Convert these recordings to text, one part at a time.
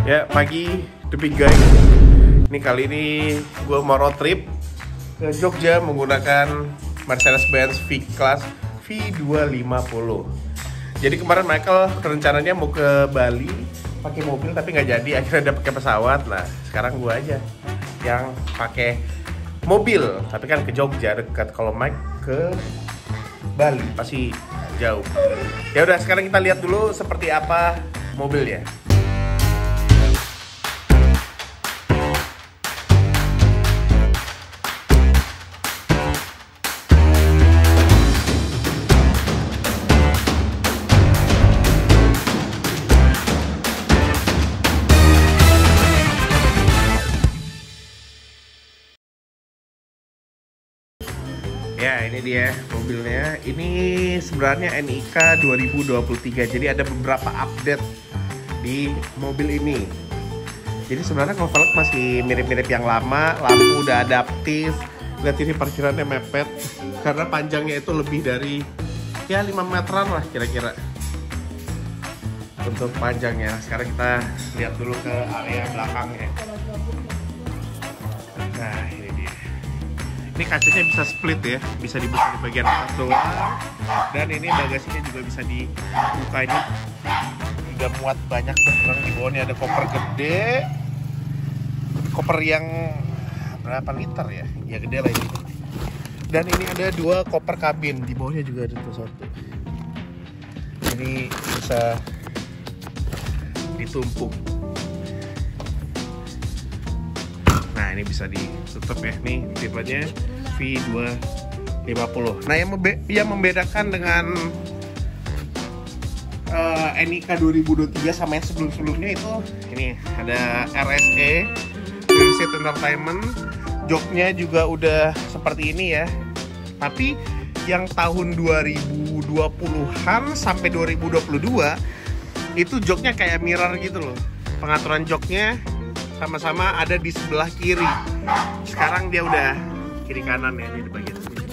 Ya, pagi The Big Guy. Ini kali ini gue mau road trip ke Jogja menggunakan Mercedes-Benz V-Class V250. Jadi kemarin Michael rencananya mau ke Bali pakai mobil tapi nggak jadi, akhirnya dia pakai pesawat. Nah, sekarang gue aja yang pakai mobil, tapi kan ke Jogja dekat. Kalau Mike ke Bali pasti jauh. Ya udah, sekarang kita lihat dulu seperti apa mobilnya. Ya, ini dia mobilnya. Ini sebenarnya NIK 2023. Jadi ada beberapa update di mobil ini. Jadi sebenarnya kalau velg masih mirip-mirip yang lama, lampu udah adaptif. Lihat ini parkirannya mepet karena panjangnya itu lebih dari ya 5 meteran lah kira-kira untuk panjangnya. Sekarang kita lihat dulu ke area belakangnya. Nah, ini dia. Ini kacanya bisa split ya, bisa dibuka di bagian atas doang. Dan ini bagasinya juga bisa dibuka, ini juga muat banyak barang. Di bawahnya ada koper gede, koper yang berapa liter ya? Ya gede lah ini. Dan ini ada 2 koper kabin, di bawahnya juga ada tuh 1. Ini bisa ditumpuk. Nah, ini bisa ditutup ya, nih tipenya V250. Nah, yang membedakan dengan NIK 2023 sama yang sebelum-sebelumnya itu ini ada RSE, Rear Seat Entertainment. Joknya juga udah seperti ini ya. Tapi yang tahun 2020-an sampai 2022 itu joknya kayak mirror gitu loh. Pengaturan joknya sama-sama ada di sebelah kiri. Sekarang dia udah kiri kanan ya, di bagian sini.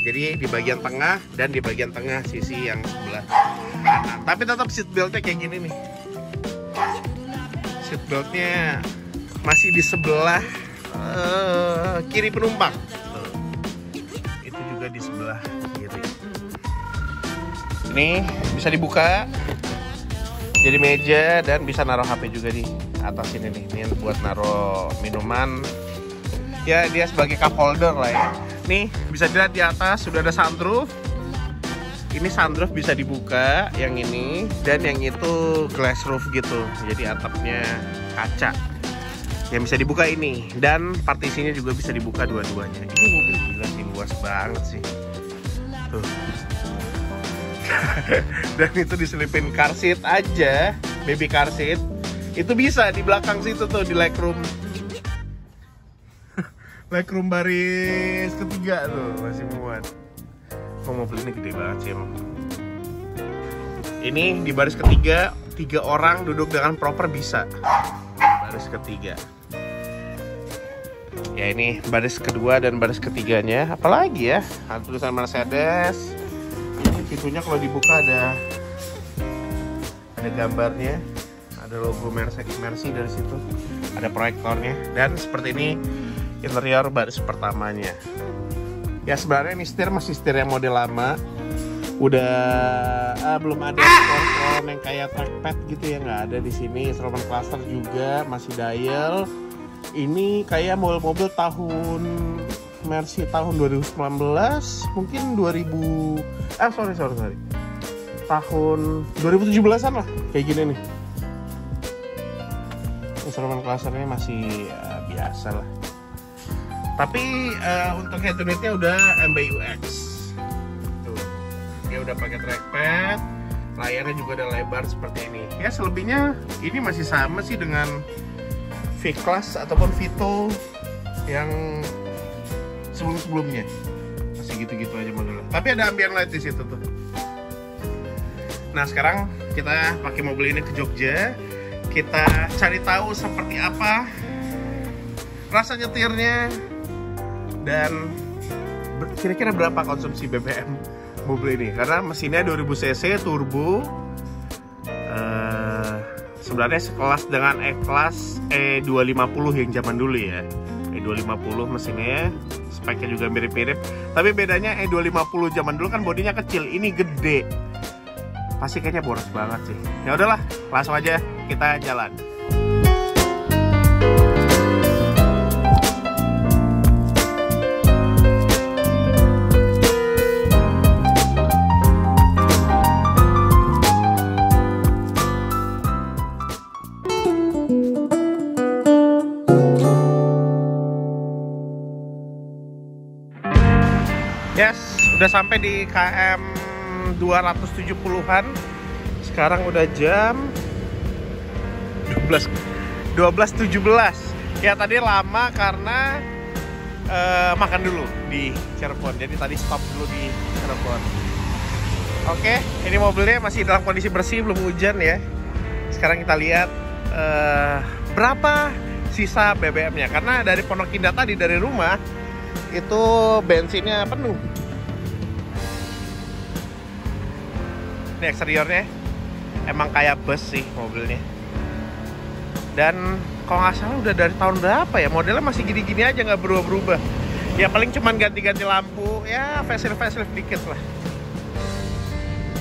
Jadi di bagian tengah dan di bagian tengah sisi yang sebelah kanan. Tapi tetap seat beltnya kayak gini nih. Seat beltnya masih di sebelah kiri penumpang. Tuh. Itu juga di sebelah kiri. Ini bisa dibuka jadi meja dan bisa naruh HP juga di atas ini nih. Ini buat naruh minuman. Ya, dia sebagai cup holder lah ya. Nih, bisa dilihat di atas sudah ada sunroof. Ini sunroof bisa dibuka, yang ini, dan yang itu glass roof gitu. Jadi atapnya kaca. Yang bisa dibuka ini, dan partisinya juga bisa dibuka dua-duanya. Ini mobil gila sih, luas banget sih. Tuh. Dan itu diselipin car seat aja, baby car seat. Itu bisa di belakang situ tuh, di legroom. Legroom baris ketiga tuh masih muat. Oh, mobil ini gede banget sih emang. Ini di baris ketiga, 3 orang duduk dengan proper bisa. Baris ketiga. Ya, ini baris kedua dan baris ketiganya. Apalagi ya? Ada tulisan Mercedes. Pintunya kalau dibuka ada gambarnya, ada logo Mercy dari situ, ada proyektornya, dan seperti ini interior baris pertamanya. Ya, sebenarnya ini setir masih setir yang model lama, udah belum ada kontrol yang kayak trackpad gitu ya, nggak ada di sini. Instrument cluster juga masih dial. Ini kayak mobil-mobil tahun Mercy tahun 2019, mungkin 2000, sorry. Tahun 2017-an lah, kayak gini nih. Instrument clusternya masih biasa lah. Tapi untuk head unitnya udah MBUX. Tuh, dia udah pakai trackpad, layarnya juga ada lebar seperti ini. Ya, selebihnya ini masih sama sih dengan V-Class ataupun Vito yang sebelum-sebelumnya, masih gitu-gitu aja modelnya. Tapi ada ambient light di situ tuh. Nah, sekarang kita pakai mobil ini ke Jogja. Kita cari tahu seperti apa rasa nyetirnya dan kira-kira berapa konsumsi BBM mobil ini. Karena mesinnya 2000 cc turbo, sebenarnya sekelas dengan E-Class E250 yang zaman dulu ya. E250 mesinnya, speknya juga mirip-mirip. Tapi bedanya E250 zaman dulu kan bodinya kecil, ini gede. Pasti kayaknya boros banget sih. Ya udahlah, langsung aja kita jalan. Yes, udah sampai di KM 270-an. Sekarang udah jam 12.17. Ya tadi lama karena makan dulu di Cirebon. Jadi tadi stop dulu di Cirebon. Oke, ini mobilnya masih dalam kondisi bersih, belum hujan ya. Sekarang kita lihat berapa sisa BBM-nya. Karena dari Pondok Indah tadi, dari rumah itu bensinnya penuh. Ini eksteriornya emang kayak bus sih mobilnya. Dan kalau nggak salah udah dari tahun berapa ya, modelnya masih gini-gini aja, nggak berubah-berubah. Ya paling cuman ganti-ganti lampu, ya facelift dikit lah.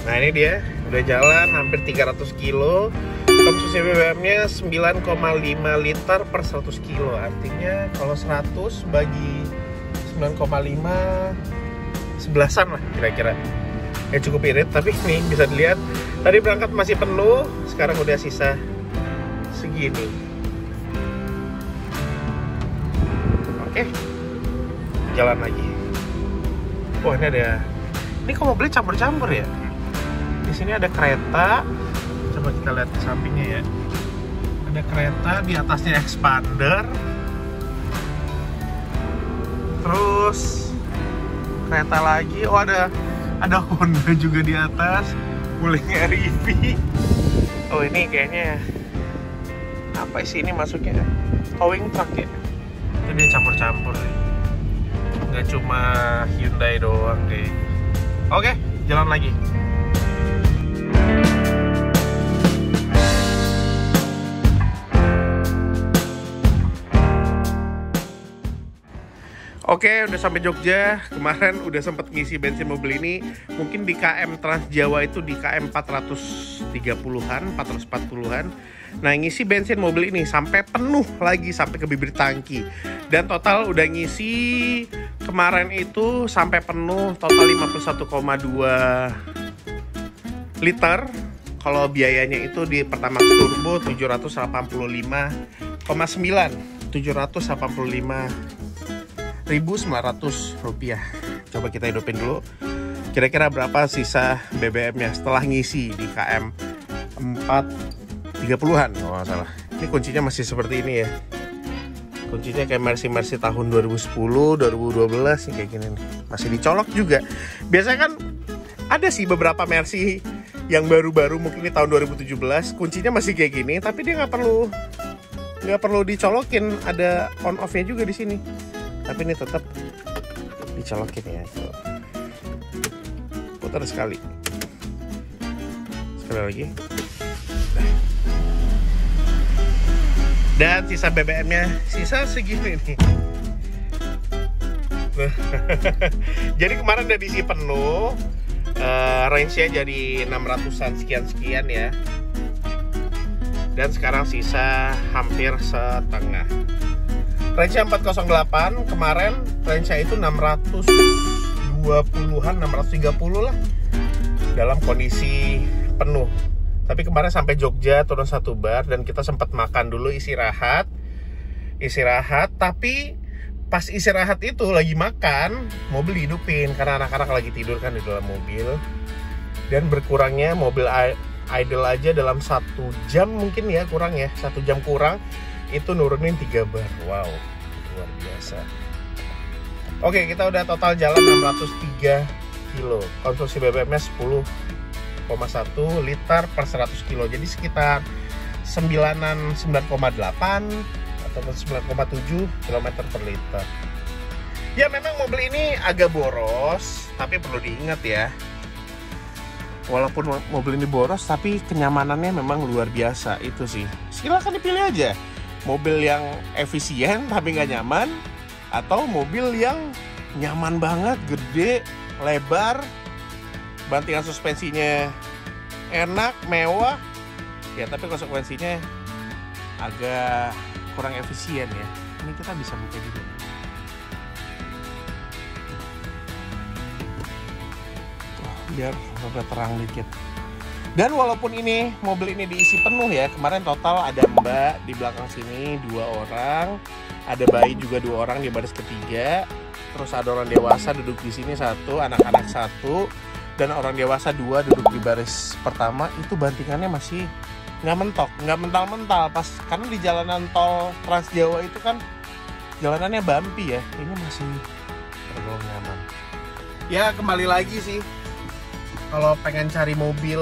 Nah ini dia, udah jalan hampir 300 kilo. Konsumsi BBM-nya 9,5 liter per 100 kilo. Artinya kalau 100 bagi 9,5 11-an lah kira-kira. Ya cukup irit, tapi nih bisa dilihat tadi berangkat masih penuh, sekarang udah sisa segini. Oke, jalan lagi. Wah ini ada, ini kok mobilnya campur-campur ya. Di sini ada kereta, coba kita lihat di sampingnya ya. Ada kereta, di atasnya expander. Terus kereta lagi, oh ada Honda juga di atas, mulainya REV. Oh ini kayaknya apa sih ini masuknya? Towing truck ya? Itu dia campur-campur nih. Nggak cuma Hyundai doang kayak. Oke, jalan lagi. Oke, udah sampai Jogja. Kemarin udah sempet ngisi bensin mobil ini. Mungkin di KM Trans Jawa itu di KM 430-an, 440-an. Nah, ngisi bensin mobil ini sampai penuh lagi, sampai ke bibir tangki. Dan total udah ngisi kemarin itu sampai penuh, total 51,2 liter. Kalau biayanya itu di Pertamax Turbo 785,9, 1.900 rupiah. Coba kita hidupin dulu. Kira-kira berapa sisa BBM-nya setelah ngisi di KM 430-an kalau nggak salah. Ini kuncinya masih seperti ini ya. Kuncinya kayak Mercy tahun 2010, 2012 nih kayak gini nih. Masih dicolok juga. Biasanya kan ada sih beberapa Mercy yang baru-baru mungkin di tahun 2017 kuncinya masih kayak gini, tapi dia nggak perlu dicolokin, ada on off-nya juga di sini. Tapi ini tetap dicolokin ya. Putar sekali lagi. Dan sisa BBM-nya sisa segini nih. Jadi kemarin udah diisi penuh, range-nya jadi 600-an sekian ya. Dan sekarang sisa hampir setengah. Range-nya 408, kemarin range-nya itu 620-an, 630 lah. Dalam kondisi penuh. Tapi kemarin sampai Jogja turun 1 bar dan kita sempat makan dulu, istirahat. Tapi pas istirahat itu lagi makan, mobil hidupin karena anak-anak lagi tidur kan di dalam mobil. Dan berkurangnya mobil idle aja dalam 1 jam mungkin ya, kurang ya, 1 jam kurang itu nurunin 3 bar. Wow, luar biasa. Oke, kita udah total jalan 603 kilo. Konsumsi BBM-nya 10,1 liter per 100 kilo. Jadi sekitar 9,8 atau 9,7 km per liter. Ya memang mobil ini agak boros, tapi perlu diingat ya, Walaupun mobil ini boros, tapi kenyamanannya memang luar biasa. Itu sih, silakan dipilih aja. Mobil yang efisien tapi nggak nyaman, atau mobil yang nyaman banget, gede, lebar, bantingan suspensinya enak, mewah, ya tapi konsekuensinya agak kurang efisien ya. Ini kita bisa buka juga. Biar rada terang dikit. Dan walaupun ini mobil ini diisi penuh ya, kemarin total ada mbak di belakang sini 2 orang, ada bayi juga 2 orang di baris ketiga, terus ada orang dewasa duduk di sini 1, anak-anak 1, dan orang dewasa 2 duduk di baris pertama. Itu bantingannya masih nggak mentok, nggak mental-mental pas, karena di jalanan tol Trans Jawa itu kan jalanannya bumpy ya. Ini masih tergolong nyaman. Ya kembali lagi sih, kalau pengen cari mobil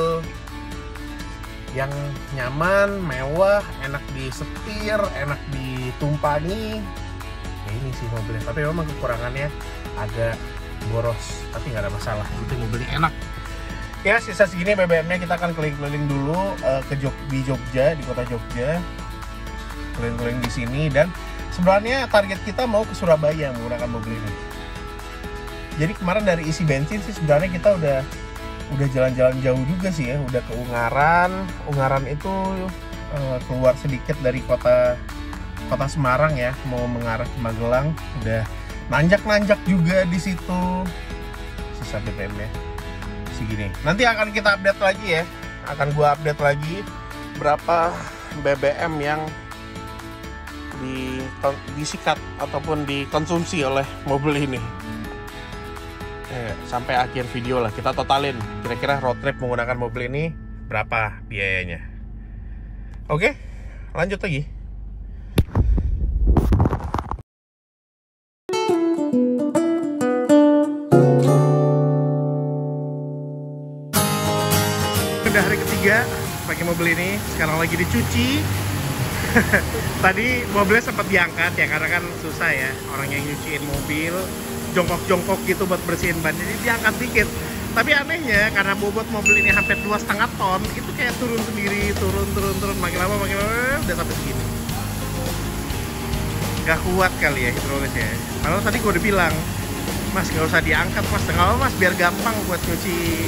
yang nyaman, mewah, enak disetir, enak ditumpangi, ya ini sih mobilnya. Tapi memang kekurangannya agak boros, tapi nggak ada masalah. Itu mobilnya enak. Ya sisa segini BBM-nya, kita akan keliling-keliling dulu di Jogja, di kota Jogja, keliling-keliling di sini. Dan sebenarnya target kita mau ke Surabaya menggunakan mobil ini. Jadi kemarin dari isi bensin sih sebenarnya kita udah jalan-jalan jauh juga sih ya, udah ke Ungaran itu keluar sedikit dari kota Semarang ya, mau mengarah ke Magelang, udah nanjak juga di situ. Sisa BBM-nya segini. Nanti akan kita update lagi ya, akan gua update lagi berapa BBM yang disikat ataupun dikonsumsi oleh mobil ini. Sampai akhir video lah kita totalin kira-kira road trip menggunakan mobil ini berapa biayanya. Oke, lanjut lagi. Udah hari ketiga pakai mobil ini, sekarang lagi dicuci. Tadi mobilnya sempat diangkat ya, karena kan susah ya orang yang nyuciin mobil jongkok-jongkok gitu buat bersihin ban, jadi diangkat dikit. Tapi anehnya karena bobot mobil ini hampir 2,5 ton, itu kayak turun sendiri, turun, makin lama udah sampai segini. Gak kuat kali ya hidrolisnya. Padahal tadi gue udah bilang, Mas gak usah diangkat Mas, nggak apa Mas, biar gampang buat nyuci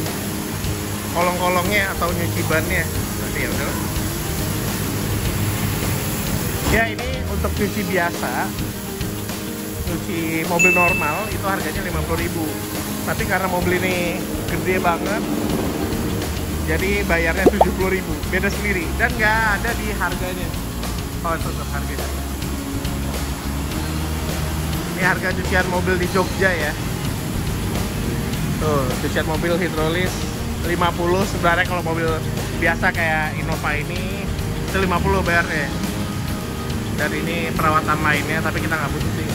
kolong-kolongnya atau nyuci bannya. Tapi ya udah. Ya ini untuk cuci biasa, cuci mobil normal itu harganya 50.000. Tapi karena mobil ini gede banget, jadi bayarnya 70.000. Beda sendiri dan nggak ada di harganya. Oh itu untuk harganya. Ini harga cucian mobil di Jogja ya. Tuh, cucian mobil hidrolis 50. Sebenarnya kalau mobil biasa kayak Innova ini itu 50 bayarnya. Dan ini perawatan lainnya, tapi kita nggak butuh sih.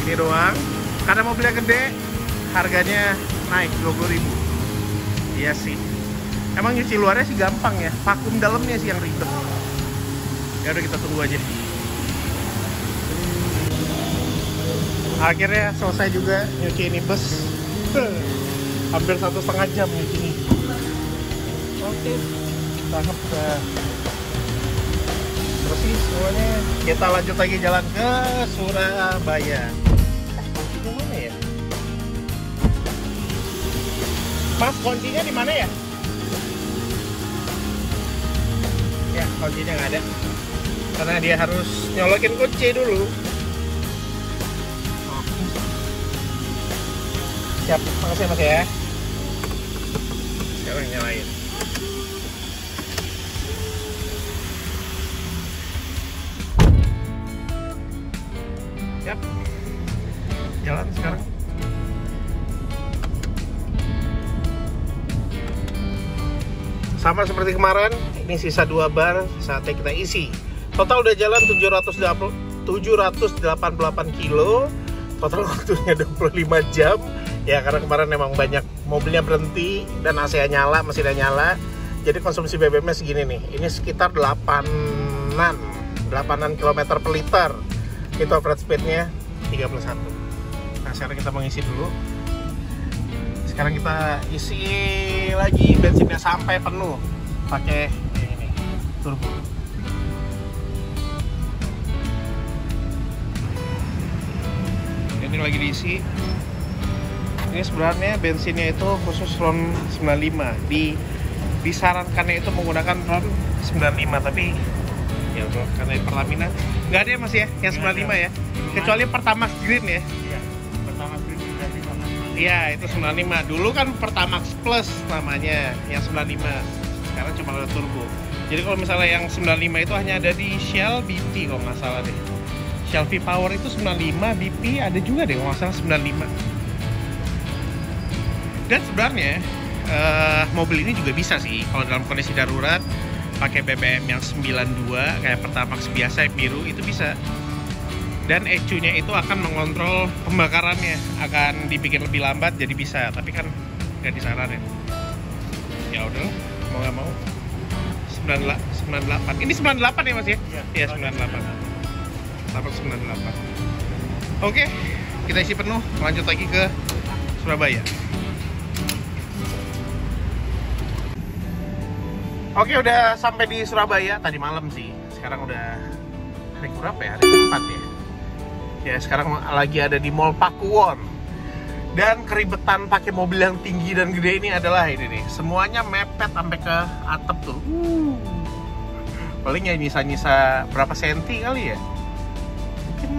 Ini doang. Karena mobilnya gede, harganya naik 20.000. Iya sih. Emang nyuci luarnya sih gampang ya, vakum dalamnya sih yang ribet. Ya udah kita tunggu aja. Akhirnya selesai juga nyuci ini bus. Hampir 1,5 jam nyuci ini. Oke, cakep dah. Bersih semuanya. Kita lanjut lagi jalan ke Surabaya. Kuncinya mana ya? Mas, kuncinya di mana ya? Ya, kuncinya nggak ada. Karena dia harus nyolokin kunci dulu. Siap, makasih Mas ya. Sekarang nyalain. Siap. Jalan sekarang. Sama seperti kemarin, ini sisa 2 bar, saatnya kita isi. Total udah jalan 788 kilo. Total waktunya 25 jam. Ya karena kemarin memang banyak mobilnya berhenti dan AC-nya nyala, mesinnya nyala. Jadi konsumsi BBM-nya segini nih. Ini sekitar 8-an km per liter. Itu average speed-nya 31. Nah sekarang kita mengisi dulu. sekarang kita isi lagi bensinnya sampai penuh pakai ini turbo. Ini lagi diisi. Ini sebenarnya bensinnya itu khusus RON 95. Disarankannya itu menggunakan RON 95, tapi ya udah karena Pertamina nggak ada ya Mas ya yang 95 ya, kecuali Pertamax Green ya. Iya, Pertamax Green sudah 95. Iya, itu 95. Dulu kan Pertamax Plus namanya yang 95. Sekarang cuma ada turbo. Jadi kalau misalnya yang 95 itu hanya ada di Shell BP kalau nggak salah deh. Shell V-Power itu 95, BP ada juga deh kalau nggak salah 95. Dan sebenarnya mobil ini juga bisa sih kalau dalam kondisi darurat pakai BBM yang 92 kayak Pertamax biasa yang biru itu bisa. Dan ECU-nya itu akan mengontrol pembakarannya, akan dibikin lebih lambat jadi bisa, tapi kan nggak disaranin. Ya udah, mau nggak mau. 98. Ini 98 ya Mas ya? Iya, 98. 98. Oke, kita isi penuh, lanjut lagi ke Surabaya. Oke, udah sampai di Surabaya tadi malam sih. Sekarang udah hari berapa ya? Hari keempat ya. Ya, sekarang lagi ada di Mall Pakuwon. Dan keribetan pakai mobil yang tinggi dan gede ini adalah ini nih. Semuanya mepet sampai ke atap tuh. Paling ya nyisa-nyisa berapa senti kali ya? Mungkin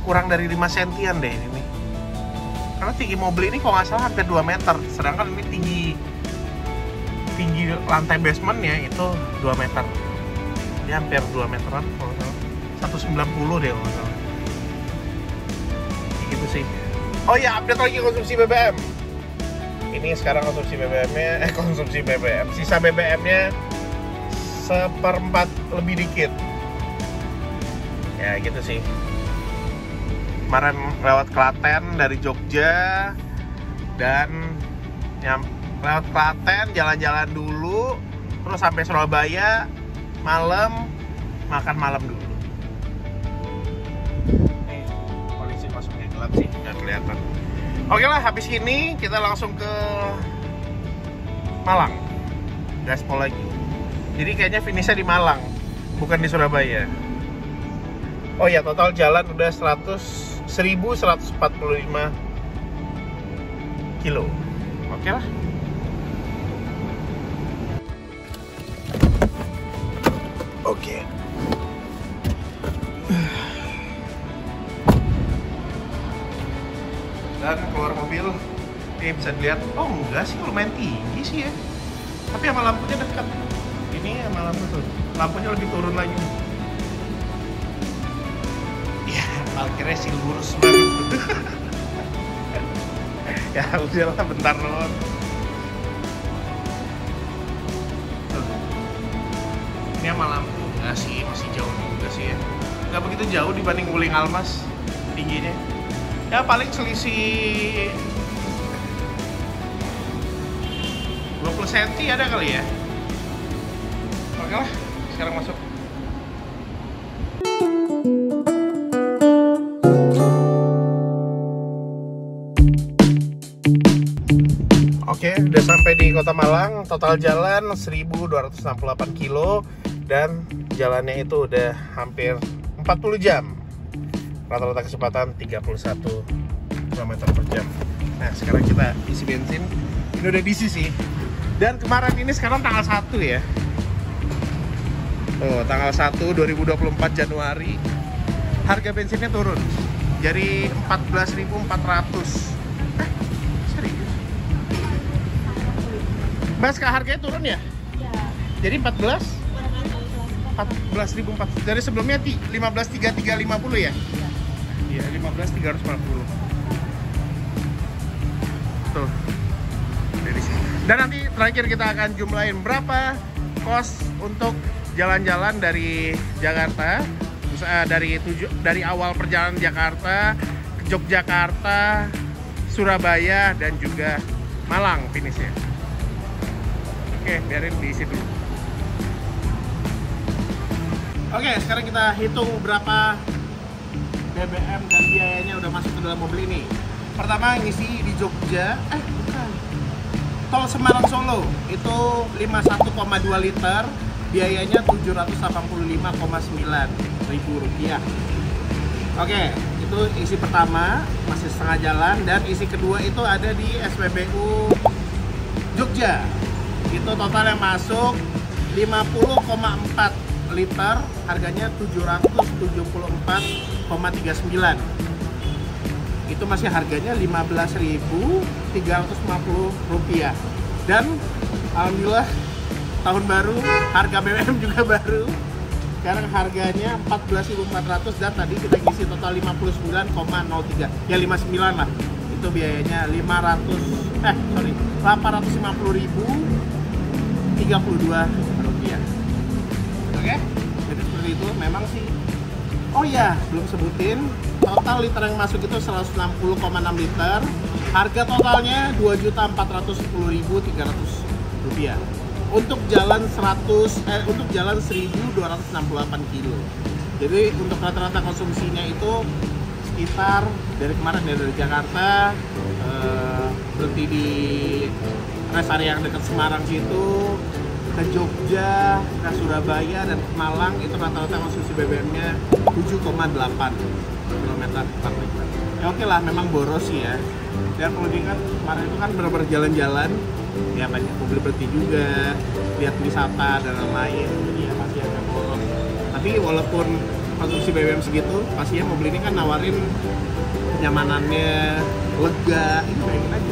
kurang dari 5 sentian deh ini. Karena tinggi mobil ini kalau nggak salah hampir 2 meter. Sedangkan ini tinggi lantai basementnya itu 2 meter. Ya hampir 2 meteran kalau nggak salah. 190 deh kalau nggak salah. Gitu sih. Oh ya, update lagi konsumsi BBM. Ini sekarang konsumsi BBM, sisa BBM-nya 1/4 lebih dikit. Ya gitu sih. Kemarin lewat Klaten dari Jogja dan lewat Klaten jalan-jalan dulu, terus sampai Surabaya malam, makan malam dulu. Nih, polisi masuknya gelap sih, nggak kelihatan. Oke lah, habis ini kita langsung ke Malang, gaspol lagi. Jadi kayaknya finishnya di Malang, bukan di Surabaya. Oh ya, total jalan udah 1145 kilo. Oke lah. Oke. Dan keluar mobil, ini bisa dilihat, oh enggak sih, lumayan tinggi sih ya. Tapi sama lampunya dekat. Ini sama lampu tuh, lampunya lebih turun lagi. Ya, parkirnya sih lurus banget. Ya udahlah, bentar doang. Ini sama lampu, enggak sih, masih jauh juga sih ya. Nggak begitu jauh dibanding Wuling Almas tingginya. Ya paling selisih 20 cm ada kali ya. Oke lah, sekarang masuk. Oke, udah sampai di Kota Malang. Total jalan 1268 kilo dan jalannya itu udah hampir 40 jam. Rata-rata kecepatan 31 km per jam. Nah, sekarang kita isi bensin. Ini udah diisi sih. Dan kemarin ini sekarang tanggal 1 ya. Oh, tanggal 1 2024 Januari. Harga bensinnya turun. Jadi 14.400. Serius? Mas, harganya turun ya? Iya. Jadi 14.400. Dari sebelumnya 15.350 ya? Iya, 15.350. Tuh. Dari sini. Dan nanti terakhir kita akan jumlahin berapa kos untuk jalan-jalan dari Jakarta, dari awal perjalanan Jakarta ke Yogyakarta, Surabaya dan juga Malang finishnya. Oke, biarin diisi dulu. Oke, sekarang kita hitung berapa BBM dan biayanya udah masuk ke dalam mobil ini. pertama ngisi di Jogja, Bukan. tol Semarang Solo itu 51,2 liter, biayanya 785,9 ribu rupiah. Oke, itu isi pertama, masih setengah jalan. Dan isi kedua itu ada di SPBU Jogja. Itu total yang masuk 50,4 liter, harganya 774,39. Itu masih harganya 15.350 rupiah. Dan alhamdulillah tahun baru, harga BBM juga baru. Sekarang harganya 14.400 dan tadi kita ngisi total 59,03. Ya 59 lah. Itu biayanya 850.032 rupiah. Oke? Jadi seperti itu memang sih. Oh iya, belum sebutin total liter yang masuk itu 160,6 liter. Harga totalnya 2.410.300 rupiah. Untuk jalan 1.268 kilo. Jadi untuk rata-rata konsumsinya itu sekitar dari kemarin ya, dari Jakarta berhenti di rest area yang dekat Semarang situ, ke Jogja, ke Surabaya dan ke Malang, itu rata-rata konsumsi BBM-nya 7,8 km per liter. Ya oke lah, memang boros sih ya. Dan perlu diingat kemarin itu kan benar-benar jalan-jalan, ya banyak mobil berhenti juga, lihat wisata dan lain-lain, jadi ya pasti agak boros. Tapi walaupun konsumsi BBM segitu, pastinya mobil ini kan nawarin kenyamanannya, lega, ini bayangin aja.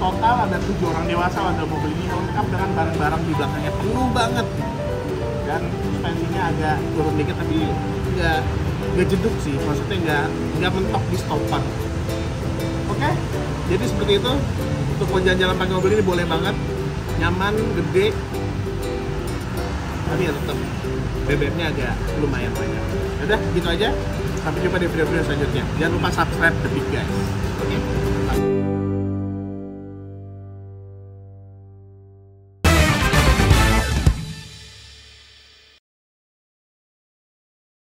Total ada 7 orang dewasa pada mobil ini, lengkap dengan barang-barang di belakangnya penuh banget. Dan suspensinya agak turun dikit tapi nggak jeduk sih, maksudnya nggak mentok di stopper. Oke, jadi seperti itu. Untuk mau jalan-jalan pakai mobil ini boleh banget, nyaman, gede, tapi ya tetap BBM-nya agak lumayan banyak. Udah, gitu aja. Sampai jumpa di video-video selanjutnya. Jangan lupa subscribe The Big Guys. Oke?